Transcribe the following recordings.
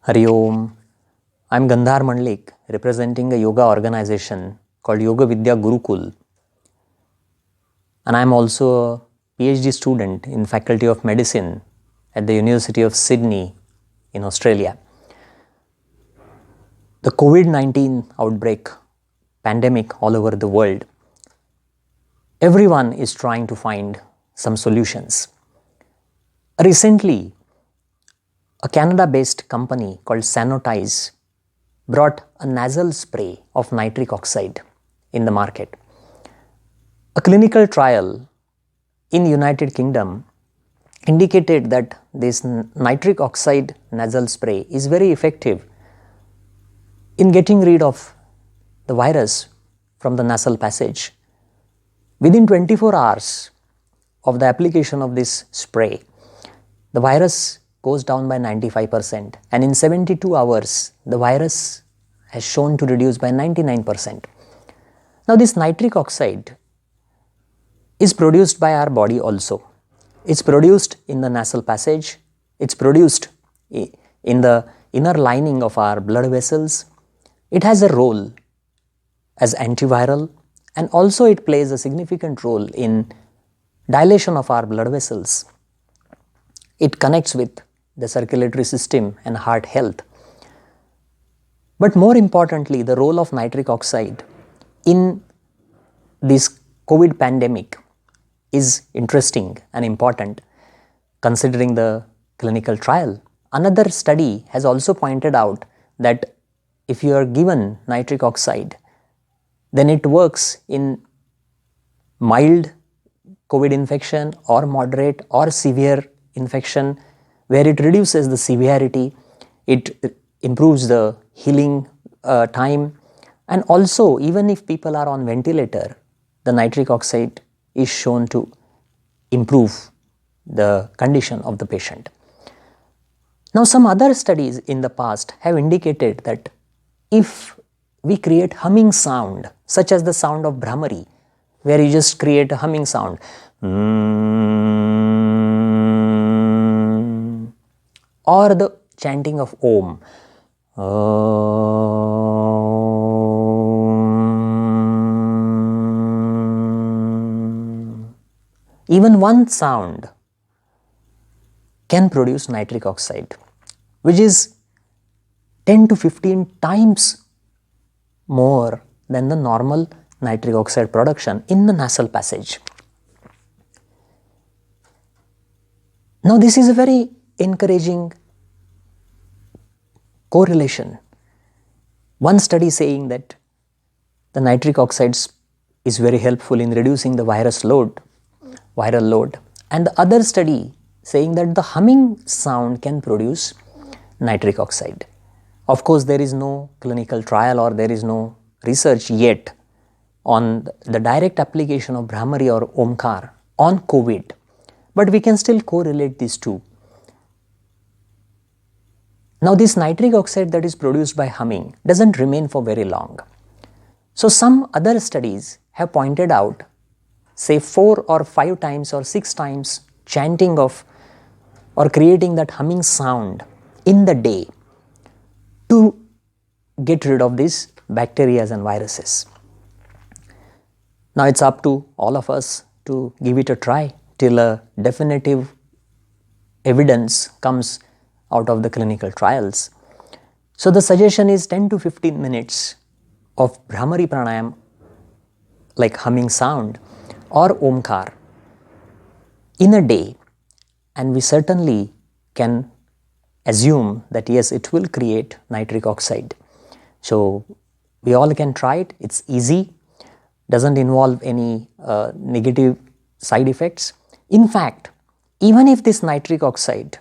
Hari Om. I'm Gandhar Mandlik, representing a yoga organization called Yoga Vidya Gurukul. And I'm also a PhD student in Faculty of Medicine at the University of Sydney in Australia. The COVID-19 outbreak, pandemic all over the world, everyone is trying to find some solutions. Recently, a Canada-based company called Sanotize brought a nasal spray of nitric oxide in the market. A clinical trial in United Kingdom indicated that this nitric oxide nasal spray is very effective in getting rid of the virus from the nasal passage. Within 24 hours of the application of this spray, the virus goes down by 95%, and in 72 hours, the virus has shown to reduce by 99%. Now, this nitric oxide is produced by our body also. It's produced in the nasal passage, it's produced in the inner lining of our blood vessels. It has a role as antiviral, and also it plays a significant role in dilation of our blood vessels. It connects with the circulatory system and heart health. But more importantly, the role of nitric oxide in this COVID pandemic is interesting and important considering the clinical trial. Another study has also pointed out that if you are given nitric oxide, then it works in mild COVID infection or moderate or severe infection, where it reduces the severity, it improves the healing time, and also even if people are on ventilator, the nitric oxide is shown to improve the condition of the patient. Now, some other studies in the past have indicated that if we create humming sound, such as the sound of Brahmari, where you just create a humming sound, or the chanting of Om, even one sound can produce nitric oxide, which is 10 to 15 times more than the normal nitric oxide production in the nasal passage. Now, this is a very encouraging correlation. One study saying that the nitric oxide is very helpful in reducing the viral load, and the other study saying that the humming sound can produce nitric oxide. Of course, there is no clinical trial or there is no research yet on the direct application of Brahmari or Omkar on COVID, but we can still correlate these two. Now, this nitric oxide that is produced by humming doesn't remain for very long. So, some other studies have pointed out, say 4 or 5 times or 6 times chanting of or creating that humming sound in the day to get rid of these bacteria and viruses. Now, it's up to all of us to give it a try till a definitive evidence comes out of the clinical trials. So, the suggestion is 10 to 15 minutes of Brahmari pranayam, like humming sound or Omkar, in a day, and we certainly can assume that yes, it will create nitric oxide. So, we all can try it. It's easy, doesn't involve any negative side effects. In fact, even if this nitric oxide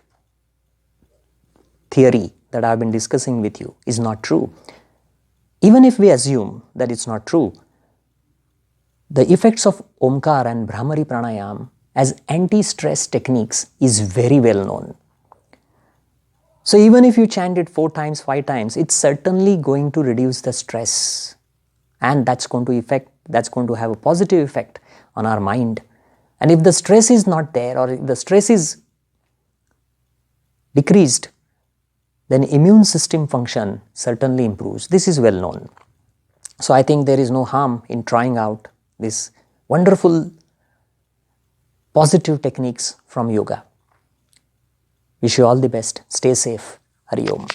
theory that I have been discussing with you is not true, even if we assume that it's not true, the effects of Omkar and Brahmari pranayam as anti-stress techniques is very well known. So, even if you chant it 4 times, 5 times, it's certainly going to reduce the stress, and that's going to have a positive effect on our mind. And if the stress is not there, or if the stress is decreased, then immune system function certainly improves. This is well known. So I think there is no harm in trying out this wonderful positive techniques from yoga. Wish you all the best. Stay safe. Hari Om.